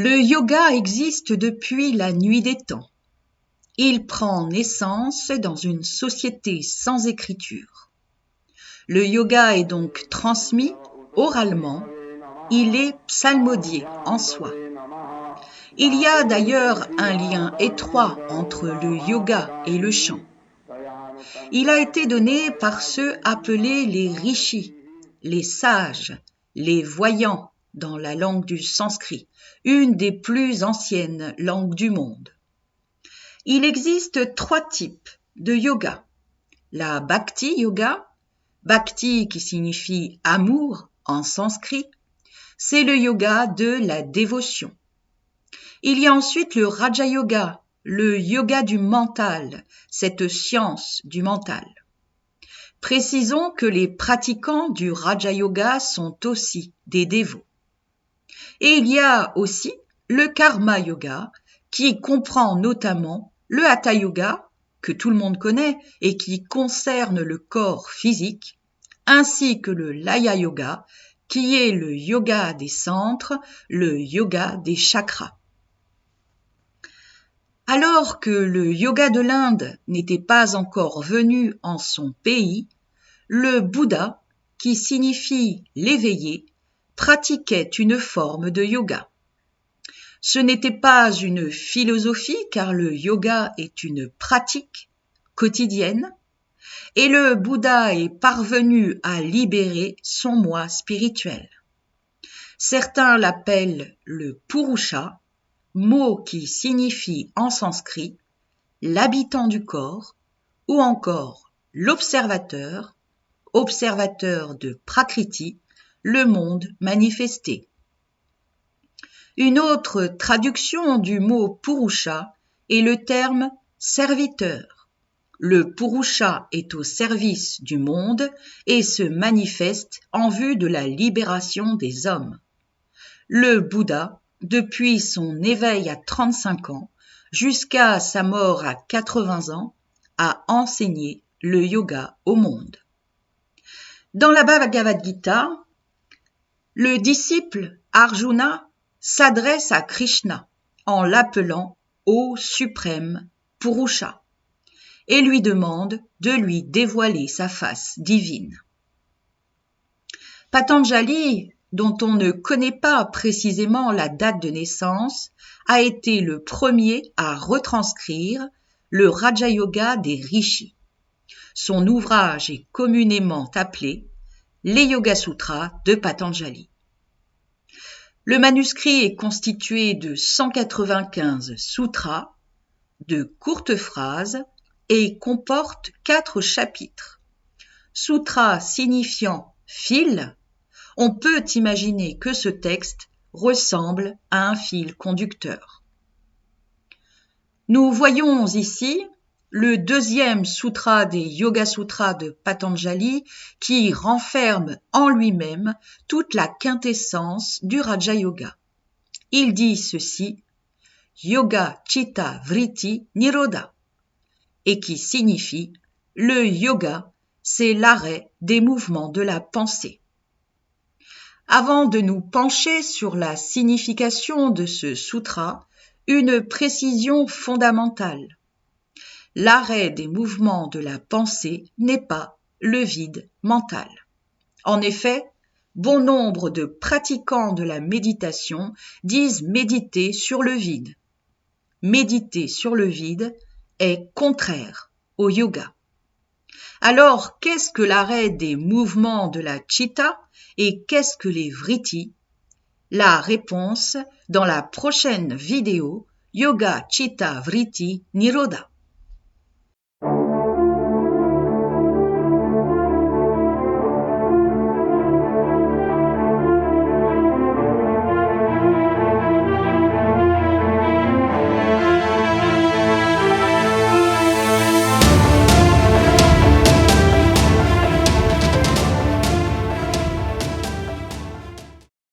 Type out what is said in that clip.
Le yoga existe depuis la nuit des temps. Il prend naissance dans une société sans écriture. Le yoga est donc transmis oralement, il est psalmodié en soi. Il y a d'ailleurs un lien étroit entre le yoga et le chant. Il a été donné par ceux appelés les rishis, les sages, les voyants dans la langue du sanskrit, une des plus anciennes langues du monde. Il existe 3 types de yoga. La bhakti yoga, bhakti qui signifie amour en sanskrit, c'est le yoga de la dévotion. Il y a ensuite le raja yoga, le yoga du mental, cette science du mental. Précisons que les pratiquants du raja yoga sont aussi des dévots. Et il y a aussi le karma yoga, qui comprend notamment le hatha yoga, que tout le monde connaît et qui concerne le corps physique, ainsi que le laya yoga, qui est le yoga des centres, le yoga des chakras. Alors que le yoga de l'Inde n'était pas encore venu en son pays, le Bouddha, qui signifie l'éveillé, pratiquait une forme de yoga. Ce n'était pas une philosophie car le yoga est une pratique quotidienne et le Bouddha est parvenu à libérer son moi spirituel. Certains l'appellent le Purusha, mot qui signifie en sanskrit l'habitant du corps ou encore l'observateur, observateur de Prakriti, le monde manifesté. Une autre traduction du mot Purusha est le terme serviteur. Le Purusha est au service du monde et se manifeste en vue de la libération des hommes. Le Bouddha, depuis son éveil à 35 ans jusqu'à sa mort à 80 ans, a enseigné le yoga au monde. Dans la Bhagavad Gita, le disciple Arjuna s'adresse à Krishna en l'appelant ô suprême Purusha et lui demande de lui dévoiler sa face divine. Patanjali, dont on ne connaît pas précisément la date de naissance, a été le premier à retranscrire le Raja Yoga des Rishis. Son ouvrage est communément appelé les Yoga Sutras de Patanjali. Le manuscrit est constitué de 195 sutras, de courtes phrases et comporte 4 chapitres. Sutra signifiant fil, on peut imaginer que ce texte ressemble à un fil conducteur. Nous voyons ici le 2e sutra des Yoga Sutras de Patanjali qui renferme en lui-même toute la quintessence du Raja Yoga. Il dit ceci, Yoga Chitta Vritti Nirodha, et qui signifie le yoga, c'est l'arrêt des mouvements de la pensée. Avant de nous pencher sur la signification de ce sutra, une précision fondamentale. L'arrêt des mouvements de la pensée n'est pas le vide mental. En effet, bon nombre de pratiquants de la méditation disent méditer sur le vide. Méditer sur le vide est contraire au yoga. Alors, qu'est-ce que l'arrêt des mouvements de la chitta et qu'est-ce que les vrittis? La réponse dans la prochaine vidéo Yoga Chitta Vritti Nirodha.